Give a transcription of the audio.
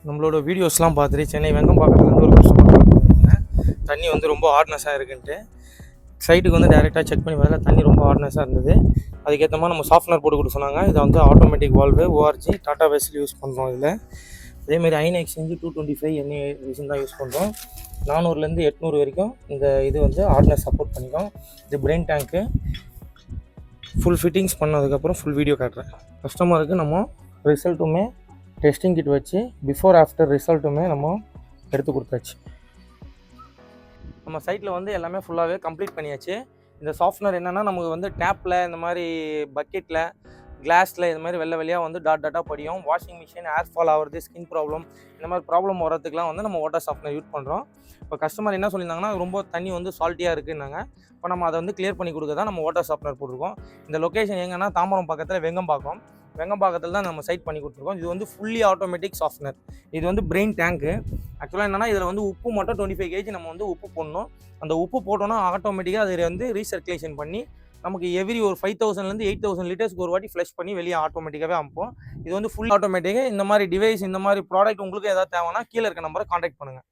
நம்மளோட வீடியோஸ்லாம் பார்த்துட்டு சென்னை வெங்கம்பாக்கத்துலேருந்து ஒரு கஸ்டமர் கால் பண்ணியிருந்தாங்க. தண்ணி வந்து ரொம்ப ஹார்ட்னஸாக இருக்குன்ட்டு சைட்டுக்கு வந்து டைரெக்டாக செக் பண்ணி பார்த்தா தண்ணி ரொம்ப ஹார்ட்னஸாக இருந்தது. அதுக்கேற்ற மாதிரி நம்ம சாஃப்ட்னர் போட்டு கொடுக்க சொன்னாங்க. இதை வந்து ஆட்டோமேட்டிக் வால்வு ஓஆர்ஜி டாடா வெஸ்ஸில் யூஸ் பண்ணுறோம். இதில் அதேமாதிரி ஐன் எக்ஸ்சேஞ்சு 225 என்ஏ மிஷின் தான் யூஸ் பண்ணுறோம். 400லேருந்து 800 வரைக்கும் இந்த இது வந்து ஹார்ட்னஸ் சப்போர்ட் பண்ணிக்கும். இது பிரெயின் டேங்க்கு ஃபுல் ஃபிட்டிங்ஸ் பண்ணதுக்கப்புறம் ஃபுல் வீடியோ காட்டுறேன். கஸ்டமருக்கு நம்ம ரிசல்ட்டுமே டெஸ்டிங் கிட் வச்சு பிஃபோர் ஆஃப்டர் ரிசல்ட்டுமே நம்ம எடுத்து கொடுத்தாச்சு. நம்ம சைட்டில் வந்து எல்லாமே ஃபுல்லாகவே கம்ப்ளீட் பண்ணியாச்சு. இந்த சாஃப்ட்னர் என்னென்னா நமக்கு வந்து டேப்பில் இந்த மாதிரி பக்கெட்டில் கிளாஸில் இது மாதிரி வெள்ளையாக வந்து டாட்டாக படியும். வாஷிங் மிஷின் ஏர் ஃபால் ஆகிறது, ஸ்கின் ப்ராப்ளம் இந்த மாதிரி ப்ராப்ளம் வரதுக்குலாம் வந்து நம்ம வாட்டர் சாஃப்ட்னர் யூஸ் பண்ணுறோம். இப்போ கஸ்டமர் என்ன சொல்லியிருந்தாங்கன்னா ரொம்ப தண்ணி வந்து சால்ட்டியாக இருக்குன்னாங்க. இப்போ நம்ம அதை வந்து கிளியர் பண்ணி கொடுக்க தான் நம்ம வாட்டர் சாஃப்ட்னர் போட்டிருக்கோம். இந்த லொக்கேஷன் எங்கன்னா தாம்பரம் பக்கத்தில் வெங்கம்பாக்கத்தில் தான் நம்ம சைட் பண்ணி கொடுத்துருக்கோம். இது வந்து ஃபுல்லி ஆட்டோமேட்டிக் சாஃப்ட்னர். இது வந்து பிரெயின் டேங்க்கு. ஆக்சுவலாக என்னென்னா இதில் வந்து உப்பு மட்டும் 25 kg நம்ம வந்து உப்பு போடணும். அந்த உப்பு போட்டோன்னா ஆட்டோமேட்டிக்காக அதை வந்து ரீசர்க்குலேஷன் பண்ணி நமக்கு எவ்ரி ஒரு 5000லேருந்து 8000 லிட்டர்ஸ்க்கு ஒரு வாட்டி ஃப்ளஷ் பண்ணி வெளியே ஆட்டோமேட்டிக்காகவே அனுப்போம். இது வந்து ஃபுல் ஆட்டோமேட்டிக்காக. இந்த மாதிரி டிவைஸ் இந்த மாதிரி ப்ராடக்ட் உங்களுக்கு ஏதாவது தேவைன்னா கீழே இருக்க நம்பரை காண்டாக்ட் பண்ணுங்கள்.